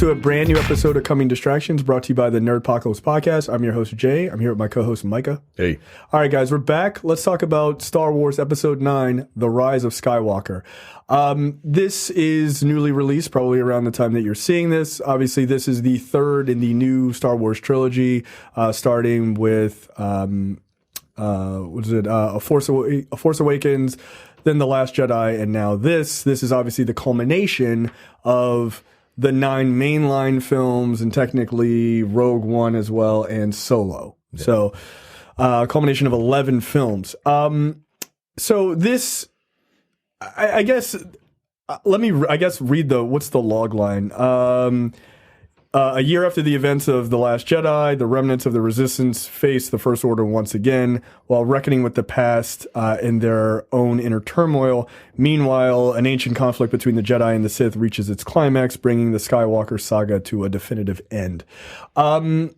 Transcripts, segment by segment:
to a brand new episode of Coming Distractions brought to you by the Nerdpocalypse podcast. I'm your host, Jay. I'm here with my co-host, Micah. Hey. All right, guys, we're back. Let's talk about Star Wars Episode 9, The Rise of Skywalker. This is newly released, probably around the time that you're seeing this. Obviously, this is the third in the new Star Wars trilogy, starting with, A Force Awakens, then The Last Jedi, and now this. This is obviously the culmination of the 9 mainline films and technically Rogue One as well and Solo. Yeah. So, culmination of 11 films. So this, I guess, let me, read what's the log line? A year after the events of The Last Jedi, the remnants of the Resistance face the First Order once again, while reckoning with the past in their own inner turmoil. Meanwhile, an ancient conflict between the Jedi and the Sith reaches its climax, bringing the Skywalker saga to a definitive end. Mike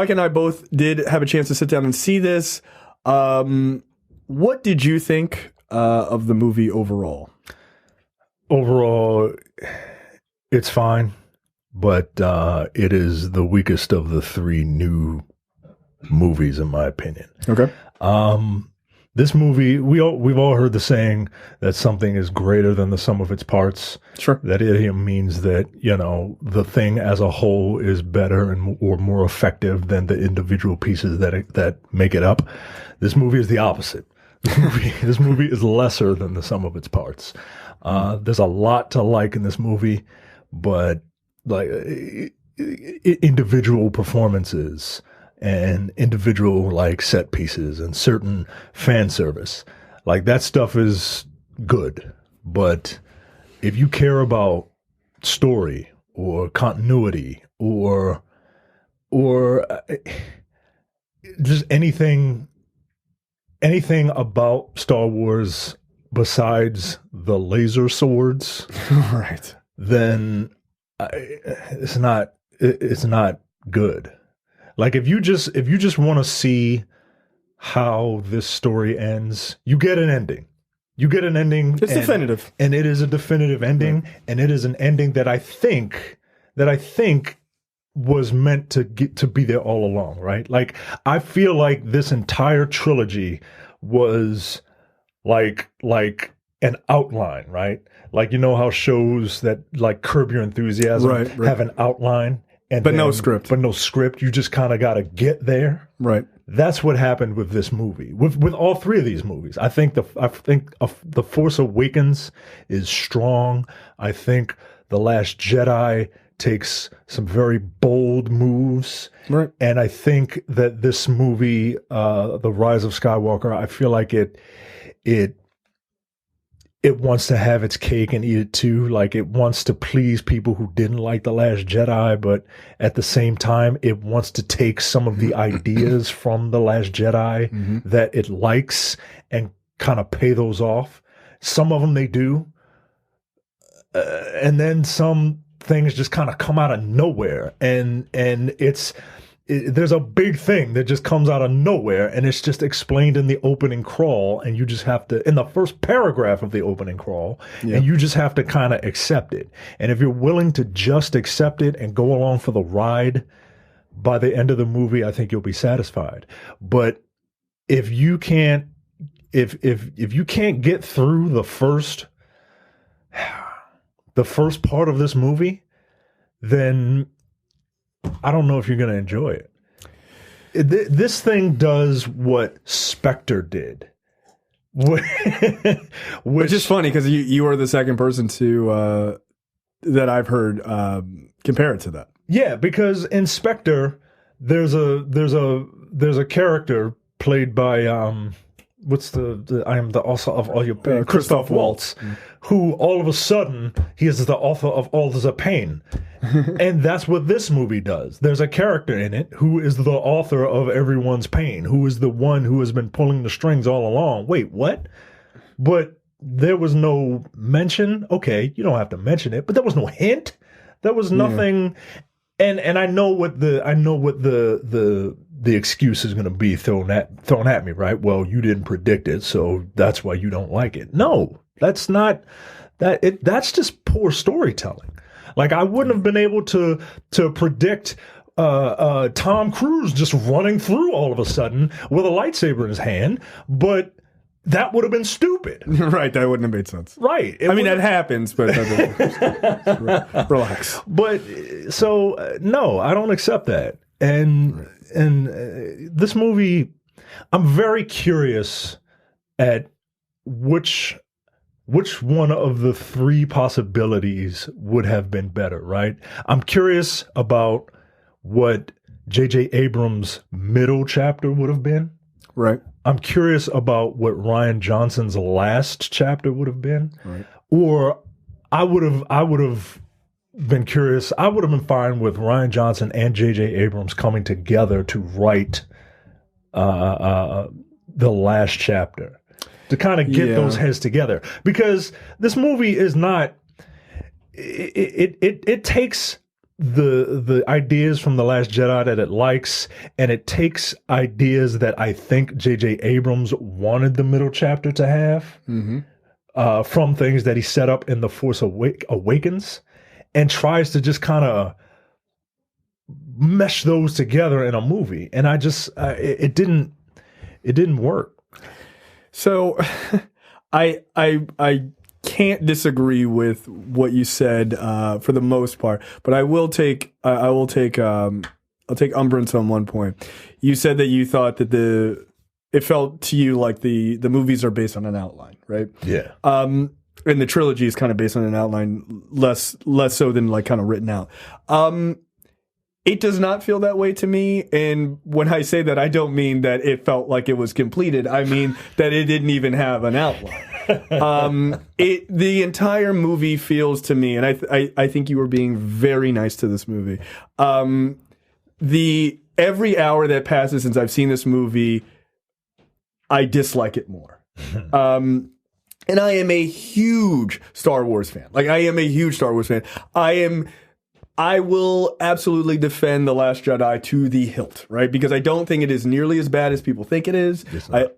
and I both did have a chance to sit down and see this. What did you think of the movie overall? Overall, it's fine. But it is the weakest of the 3 new movies, in my opinion. Okay. This movie, we've all heard the saying that something is greater than the sum of its parts. Sure. That idiom means that, the thing as a whole is better or more effective than the individual pieces that make it up. This movie is the opposite. This movie is lesser than the sum of its parts. There's a lot to like in this movie, but like individual performances and individual like set pieces and certain fan service, like that stuff is good. But if you care about story or continuity or just anything about Star Wars besides the laser swords, right, then it's not good. Like if you just want to see how this story ends, you get an ending. It's definitive, and it is a definitive ending, right. And it is an ending that I think was meant to be there all along, right? Like I feel like this entire trilogy was like an outline, right? Like, how shows that like Curb Your Enthusiasm right. have an outline but no script. But no script. You just kind of got to get there. Right. That's what happened with this movie. With all 3 of these movies. I think The Force Awakens is strong. I think The Last Jedi takes some very bold moves. Right. And I think that this movie, The Rise of Skywalker, I feel like it wants to have its cake and eat it too. Like it wants to please people who didn't like The Last Jedi, but at the same time, it wants to take some of the ideas from The Last Jedi that it likes and kind of pay those off. Some of them they do. And then some things just kind of come out of nowhere. And there's a big thing that just comes out of nowhere, and it's just explained in the opening crawl, and you just have to, in the first paragraph of the opening crawl, and you just have to kind of accept it. And if you're willing to just accept it and go along for the ride, by the end of the movie, I think you'll be satisfied. But if you can't, if you can't get through the first part of this movie, then I don't know if you're going to enjoy it. This thing does what Spectre did. Which is funny because you are the second person to that I've heard compare it to that. Yeah, because in Spectre, there's a character played by I am the author of all your pain, Christoph Waltz, who all of a sudden he is the author of all the pain. And that's what this movie does. There's a character in it who is the author of everyone's pain, who is the one who has been pulling the strings all along. Wait, what? But there was no mention. Okay, you don't have to mention it, but there was no hint. There was nothing. Yeah. And I know what the excuse is going to be thrown at me, right? Well, you didn't predict it, so that's why you don't like it. No, that's not that. That's just poor storytelling. Like I wouldn't have been able to predict Tom Cruise just running through all of a sudden with a lightsaber in his hand, but that would have been stupid. Right, that wouldn't have made sense. Right. I mean, that happens, but relax. But so no, I don't accept that. And this movie, I'm very curious at which one of the three possibilities would have been better, right? I'm curious about what J.J. Abrams' middle chapter would have been. Right. I'm curious about what Rian Johnson's last chapter would have been. Right. Or I would have been curious. I would have been fine with Rian Johnson and J.J. Abrams coming together to write the last chapter, to kind of get those heads together. Because this movie is not, it takes the ideas from The Last Jedi that it likes, and it takes ideas that I think J.J. Abrams wanted the middle chapter to have from things that he set up in The Force Awakens, and tries to just kind of mesh those together in a movie. And I just, it didn't work. So I can't disagree with what you said for the most part, but I'll take umbrance on one point. You said that you thought that it felt to you like the movies are based on an outline, right? Yeah. And the trilogy is kind of based on an outline, less so than like kind of written out. It does not feel that way to me. And when I say that, I don't mean that it felt like it was completed. I mean that it didn't even have an outline. The entire movie feels to me, and I think you were being very nice to this movie. Every hour that passes since I've seen this movie, I dislike it more. And I am a huge Star Wars fan. Like, I am a huge Star Wars fan. I will absolutely defend The Last Jedi to the hilt, right? Because I don't think it is nearly as bad as people think it is.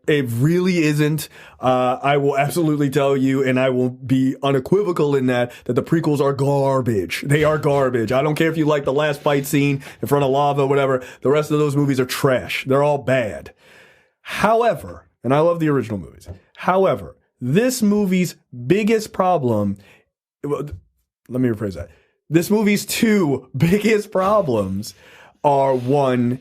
It really isn't. I will absolutely tell you, and I will be unequivocal in that the prequels are garbage. They are garbage. I don't care if you like the last fight scene in front of lava, whatever. The rest of those movies are trash. They're all bad. However, and I love the original movies. However, this movie's biggest problem, let me rephrase that. This movie's two biggest problems are, one,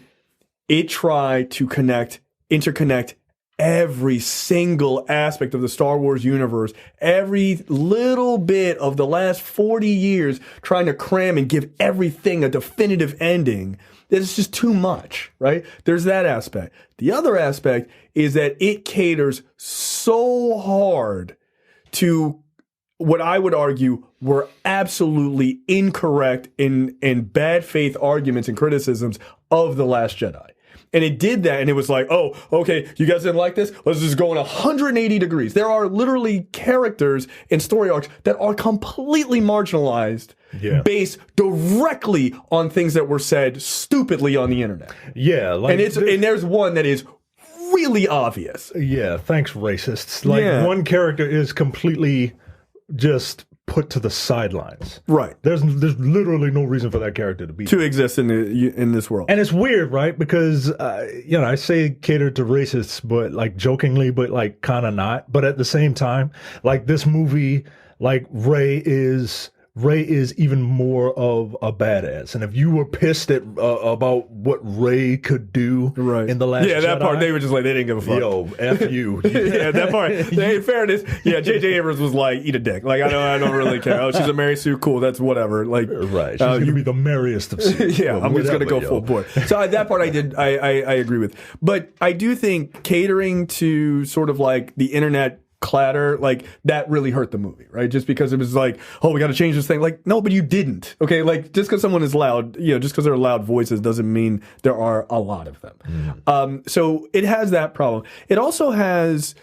it tried to interconnect every single aspect of the Star Wars universe, every little bit of the last 40 years, trying to cram and give everything a definitive ending. It's just too much, right? There's that aspect. The other aspect is that it caters so hard to what I would argue were absolutely incorrect and bad faith arguments and criticisms of The Last Jedi. And it did that, and it was like, oh, okay, you guys didn't like this? Let's just go in 180 degrees. There are literally characters and story arcs that are completely marginalized based directly on things that were said stupidly on the internet. Yeah. Like, and there's one that is really obvious. Yeah, thanks, racists. Like, one character is completely just put to the sidelines. Right. There's literally no reason for that character to exist in this world. And it's weird, right? Because I say cater to racists, but like jokingly, but like kind of not. But at the same time, like this movie, like Rey is even more of a badass. And if you were pissed at about what Rey could do in The Last Jedi, that part, they were just like, they didn't give a fuck. Yo, F you. Yeah, that part. In fairness, J.J. Abrams was like, eat a dick. Like, I don't really care. Oh, she's a Mary Sue, cool, that's whatever. Like, right. She's going to be the merriest of Sue. Yeah, I'm just going to go full board. So that part I agree with. But I do think catering to sort of like the internet clatter, like that really hurt the movie, right? Just because it was like, oh, we got to change this thing. Like, no, but you didn't. Okay, like just because someone is loud, just because they're loud voices doesn't mean there are a lot of them. So it has that problem. It also has,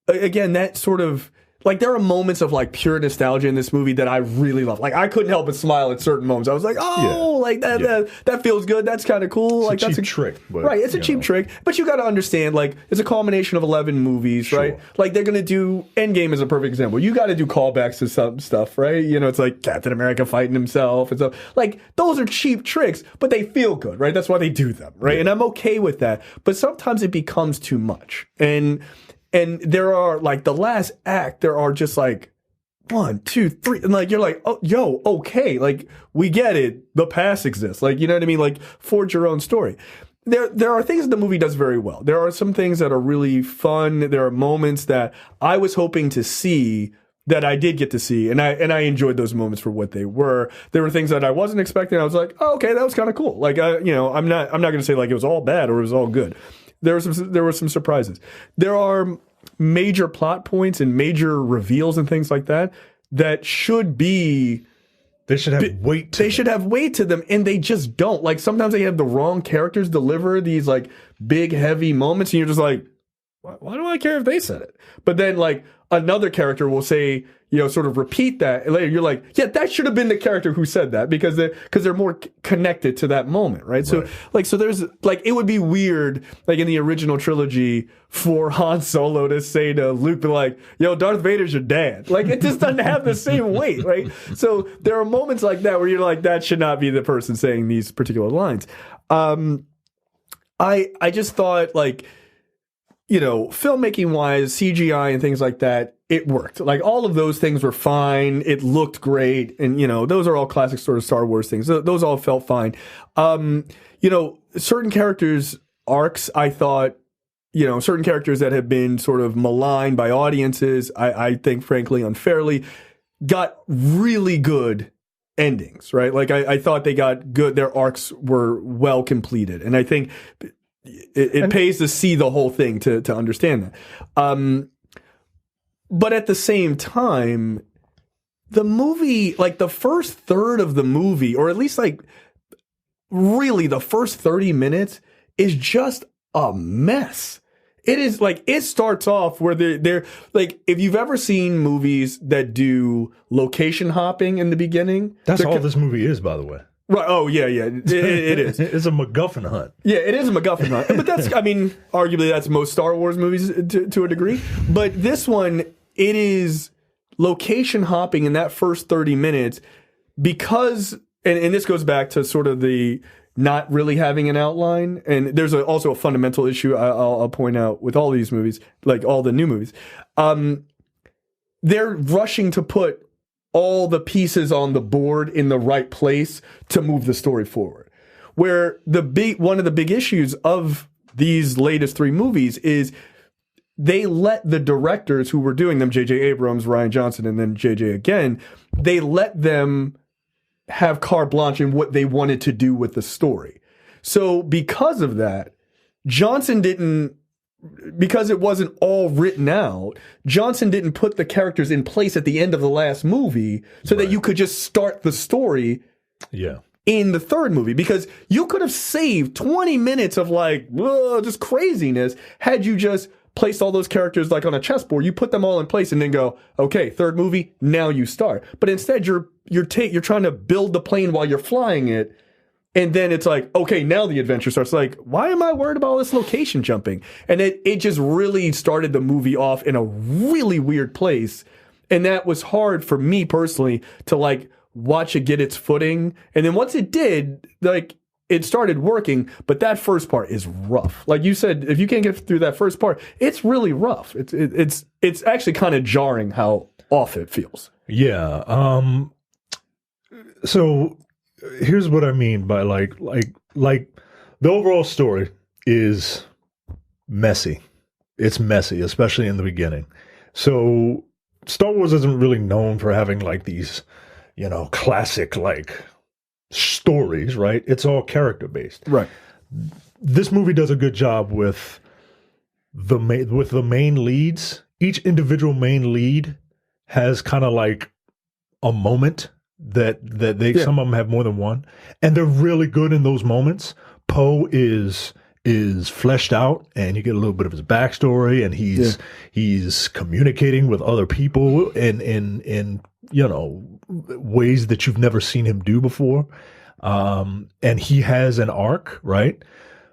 again, that sort of like there are moments of like pure nostalgia in this movie that I really love. Like I couldn't help but smile at certain moments. I was like, oh, like that feels good. That's kind of cool. It's like a that's cheap trick, but, right? It's a cheap trick, but you got to understand, like it's a culmination of 11 movies, right? Like they're gonna do Endgame is a perfect example. You got to do callbacks to some stuff, right? You know, it's like Captain America fighting himself and stuff. Like those are cheap tricks, but they feel good, right? That's why they do them, right? And I'm okay with that. But sometimes it becomes too much, and there are like the last act, there are just like 1, 2, 3, and like you're like, oh, yo, okay, like we get it. The past exists, like you know what I mean. Like forge your own story. There are things that the movie does very well. There are some things that are really fun. There are moments that I was hoping to see that I did get to see, and I enjoyed those moments for what they were. There were things that I wasn't expecting. I was like, oh, okay, that was kind of cool. Like I'm not going to say like it was all bad or it was all good. There were some surprises. There are major plot points and major reveals and things like that should be. They should have weight. They should have weight to them, and they just don't. Like sometimes they have the wrong characters deliver these like big heavy moments, and you're just like, why do I care if they said it? But then like another character will say, you know, sort of repeat that, and later you're like, yeah, that should have been the character who said that because they're more connected to that moment, right? So so there's like it would be weird like in the original trilogy for Han Solo to say to Luke, be like, yo, Darth Vader's your dad. Like it just doesn't have the same weight, right? So there are moments like that where you're like, that should not be the person saying these particular lines. I just thought like, you know, filmmaking wise, CGI and things like that, it worked. Like all of those things were fine. It looked great. And, you know, those are all classic sort of Star Wars things. Those all felt fine. You know, certain characters' arcs, I thought, you know, certain characters that have been sort of maligned by audiences, I think, frankly, unfairly, got really good endings, right? Like I thought they got good, their arcs were well completed. And I think it pays to see the whole thing to understand that. But at the same time, the movie, like the first third of the movie, or at least like really the first 30 minutes is just a mess. It is like, it starts off where they're like, if you've ever seen movies that do location hopping in the beginning. That's all this movie is, by the way. Right. Oh, yeah. It is. It's a MacGuffin hunt. Yeah, it is a MacGuffin hunt. But that's, I mean, arguably that's most Star Wars movies to a degree. But this one, it is location hopping in that first 30 minutes because, and this goes back to sort of the not really having an outline. And there's also a fundamental issue I'll point out with all these movies, like all the new movies. They're rushing to put all the pieces on the board in the right place to move the story forward. Where one of the big issues of these latest 3 movies is they let the directors who were doing them, J.J. Abrams, Rian Johnson, and then J.J. again, they let them have carte blanche in what they wanted to do with the story. So because of that, because it wasn't all written out, Johnson didn't put the characters in place at the end of the last movie so that you could just start the story in the third movie. Because you could have saved 20 minutes of like, just craziness had you just placed all those characters like on a chessboard. You put them all in place and then go, okay, third movie, now you start. But instead you're trying to build the plane while you're flying it. And then it's like, okay, now the adventure starts. Like, why am I worried about all this location jumping? And it just really started the movie off in a really weird place. And that was hard for me personally to like watch it get its footing. And then once it did, like it started working, but that first part is rough. Like you said, if you can't get through that first part, it's really rough. It's actually kind of jarring how off it feels. Yeah. So here's what I mean by like the overall story is messy. It's messy, especially in the beginning. So Star Wars isn't really known for having like these, you know, classic like stories, right? It's all character based. Right. This movie does a good job with the main leads. Each individual main lead has kind of like a moment that some of them have more than one, and they're really good in those moments. Poe is is fleshed out, and you get a little bit of his backstory, and he's communicating with other people in ways that you've never seen him do before. And he has an arc, right?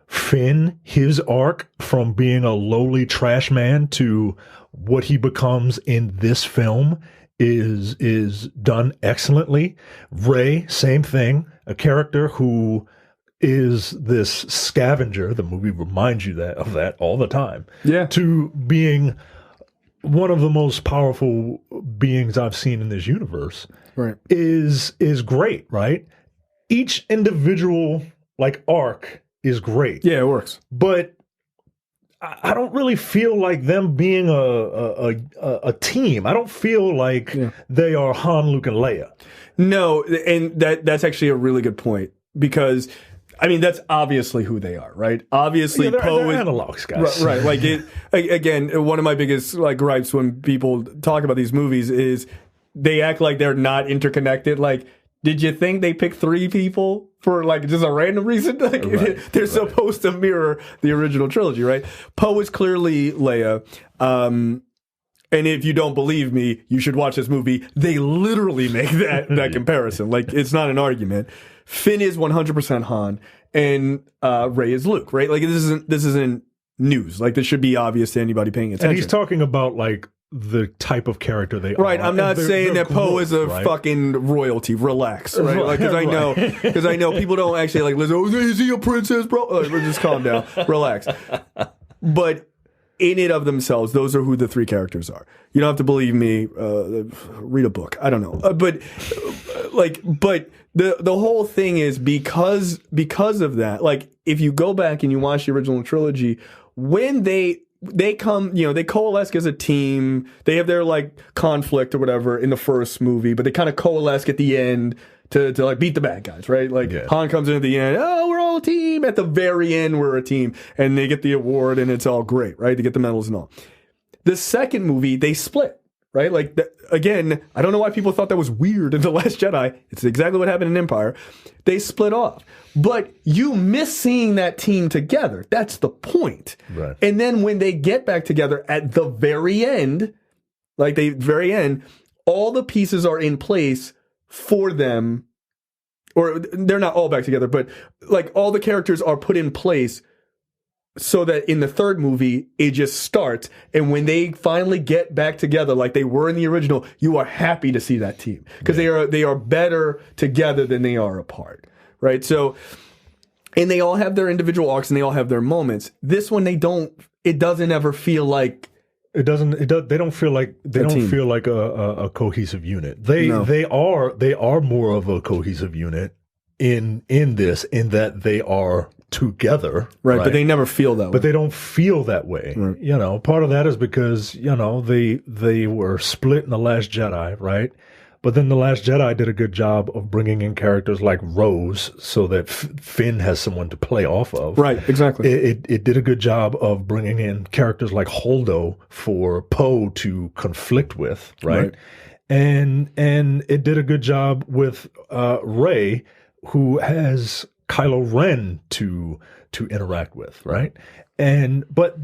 Finn, his arc from being a lowly trash man to what he becomes in this film is done excellently. Rey, same thing, a character who is this scavenger. The movie reminds you of that all the time. Yeah. To being one of the most powerful beings I've seen in this universe. Right. Is great, right? Each individual arc is great. Yeah, it works. But I don't really feel like them being a team. I don't feel like they are Han, Luke, and Leia. No, and that's actually a really good point, because I mean, that's obviously who they are, right? Obviously, Poe is analogs, guys. Right. Like again, one of my biggest gripes when people talk about these movies is they act like they're not interconnected. Like, did you think they picked 3 people for just a random reason? They're supposed to mirror the original trilogy, right? Poe is clearly Leia. And if you don't believe me, you should watch this movie. They literally make that comparison. It's not an argument. Finn is 100% Han, and Rey is Luke, right? This isn't news. This should be obvious to anybody paying attention. And he's talking about the type of character they are. Right, I'm not saying that Poe is a fucking royalty. Relax, right? Because I know people don't actually listen. Oh, is he a princess, bro? Just calm down, relax. But in and of themselves, those are who the 3 characters are. You don't have to believe me. Read a book. I don't know, but the whole thing is because of that. If you go back and you watch the original trilogy, when they come, they coalesce as a team. They have their conflict or whatever in the first movie, but they kind of coalesce at the end to beat the bad guys, right? Han comes in at the end. Oh, we're all a team. At the very end, we're a team, and they get the award, and it's all great, right? They get the medals and all. The second movie, they split, right? Again, I don't know why people thought that was weird in The Last Jedi. It's exactly what happened in Empire. They split off. But you miss seeing that team together. That's the point. Right. And then when they get back together at the very end, all the pieces are in place for them. Or they're not all back together, but all the characters are put in place so that in the third movie, it just starts. And when they finally get back together like they were in the original, you are happy to see that team. Because they are better together than they are apart. Right? So, and they all have their individual arcs and they all have their moments. This one, it doesn't ever feel like... They don't feel like a cohesive unit. They are more of a cohesive unit in this, in that they are together, right? But they never feel that way. But they don't feel that way. Right. Part of that is because they were split in The Last Jedi, right? But then The Last Jedi did a good job of bringing in characters like Rose so that Finn has someone to play off of. Right, exactly. It did a good job of bringing in characters like Holdo for Poe to conflict with, right? And it did a good job with Rey, who has Kylo Ren to interact with, right? But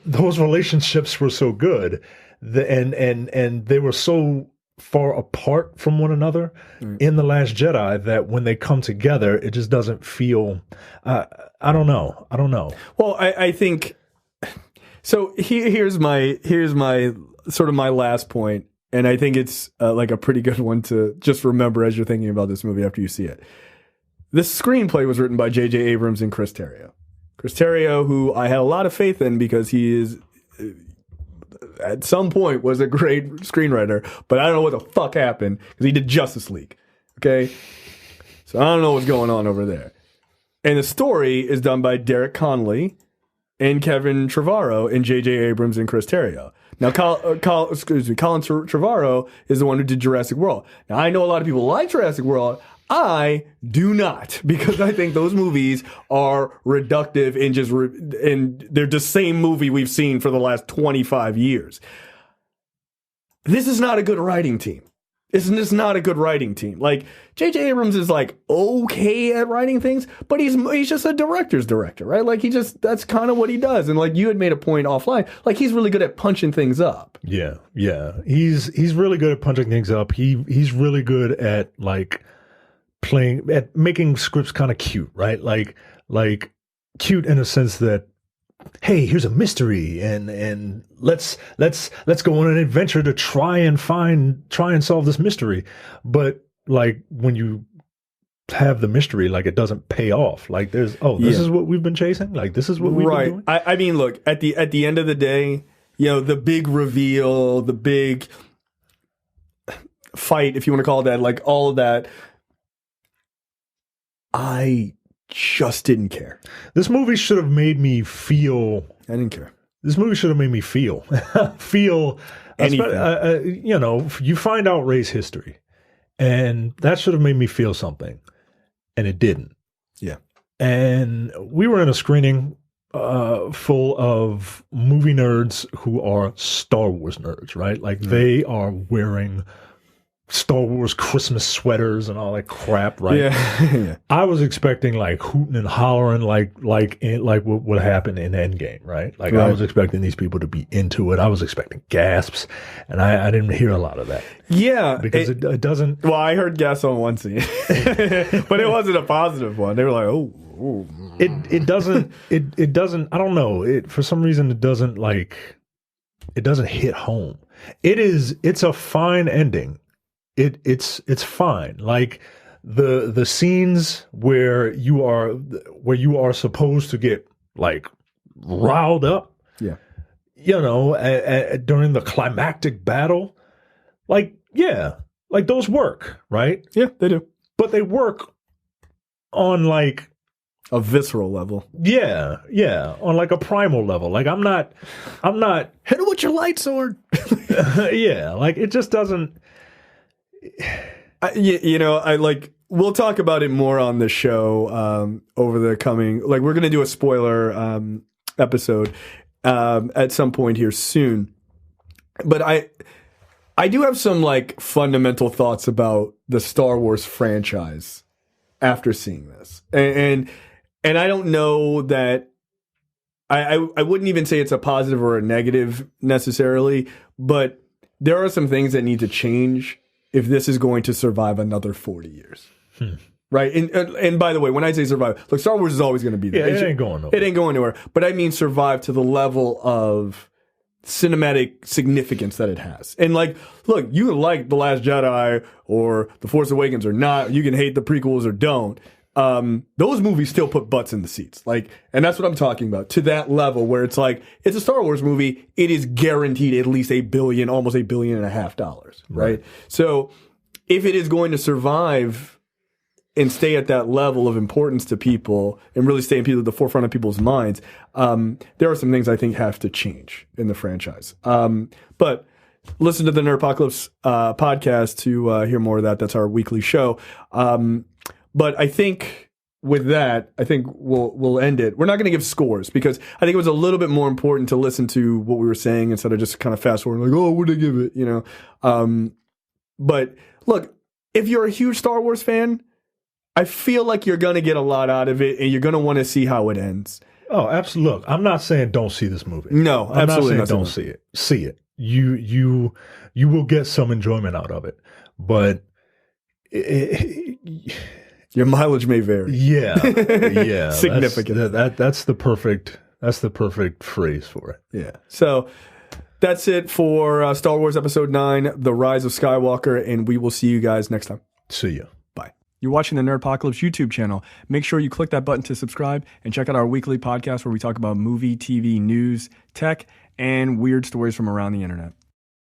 those relationships were so good, and they were so far apart from one another in The Last Jedi that when they come together, it just doesn't feel. I don't know. Well, I think so. Here's my sort of my last point, and I think it's a pretty good one to just remember as you're thinking about this movie after you see it. The screenplay was written by J.J. Abrams and Chris Terrio. Chris Terrio, who I had a lot of faith in because he is, at some point, was a great screenwriter, but I don't know what the fuck happened because he did Justice League. Okay? So I don't know what's going on over there. And the story is done by Derek Connolly and Kevin Trevorrow and J.J. Abrams and Chris Terrio. Now, Colin Trevorrow is the one who did Jurassic World. Now, I know a lot of people like Jurassic World. I do not, because I think those movies are reductive and they're the same movie we've seen for the last 25 years. This is not a good writing team. It's just not a good writing team. Like, J.J. Abrams is like okay at writing things, but he's just a director's director, right? Like, that's kind of what he does. And like you had made a point offline, like he's really good at punching things up. Yeah. He's really good at punching things up. He's really good at like making scripts kind of cute, right? Like cute in a sense that, hey, here's a mystery, and let's go on an adventure to try and solve this mystery. But like when you have the mystery, like it doesn't pay off. Like this is what we've been chasing. Like this is what we've been doing. I mean, look, at the end of the day, the big reveal, the big fight, if you want to call it that, like all of that, I just didn't care. This movie should have made me feel. I didn't care. This movie should have made me feel anything. You find out Rey's history, and that should have made me feel something, and it didn't. Yeah. And we were in a screening full of movie nerds who are Star Wars nerds, right? Like they are wearing Star Wars Christmas sweaters and all that crap, right? Yeah. I was expecting like hooting and hollering, like what would happen in Endgame, right? Like I was expecting these people to be into it. I was expecting gasps, and I didn't hear a lot of that. Yeah, because it doesn't. Well, I heard gasps on one scene, but it wasn't a positive one. They were like, "Oh." It doesn't. It doesn't. I don't know. For some reason it doesn't hit home. It's a fine ending. It's fine. Like the scenes where you are supposed to get like riled up. Yeah. During the climactic battle, like those work, right? Yeah, they do. But they work on like a visceral level. Yeah, on like a primal level. Like I'm not hit it with your light sword. Yeah, like it just doesn't. We'll talk about it more on the show over the coming. Like we're gonna do a spoiler episode at some point here soon. But I do have some like fundamental thoughts about the Star Wars franchise after seeing this, and I don't know that I wouldn't even say it's a positive or a negative necessarily, but there are some things that need to change if this is going to survive another 40 years. Right? And by the way, when I say survive, look, Star Wars is always going to be there. Yeah, it ain't going nowhere. It ain't going nowhere. But I mean survive to the level of cinematic significance that it has. And like, look, you can like The Last Jedi or The Force Awakens or not. You can hate the prequels or don't. Those movies still put butts in the seats. Like, and that's what I'm talking about, to that level where it's like, it's a Star Wars movie. It is guaranteed at least $1 billion, almost $1.5 billion. Right? So if it is going to survive and stay at that level of importance to people and really stay at the forefront of people's minds, there are some things I think have to change in the franchise. But listen to the Nerdpocalypse podcast to hear more of that. That's our weekly show. But I think with that, I think we'll end it. We're not going to give scores because I think it was a little bit more important to listen to what we were saying instead of just kind of fast forwarding like, oh, what did I give it? But look, if you're a huge Star Wars fan, I feel like you're going to get a lot out of it and you're going to want to see how it ends. Oh, absolutely. Look, I'm not saying don't see this movie. No, I'm absolutely not saying don't see it. See it. You will get some enjoyment out of it. But your mileage may vary. Yeah. Significant. That's the perfect phrase for it. Yeah. So that's it for Star Wars Episode 9, The Rise of Skywalker, and we will see you guys next time. See ya. Bye. You're watching the Nerdpocalypse YouTube channel. Make sure you click that button to subscribe and check out our weekly podcast where we talk about movie, TV, news, tech, and weird stories from around the internet.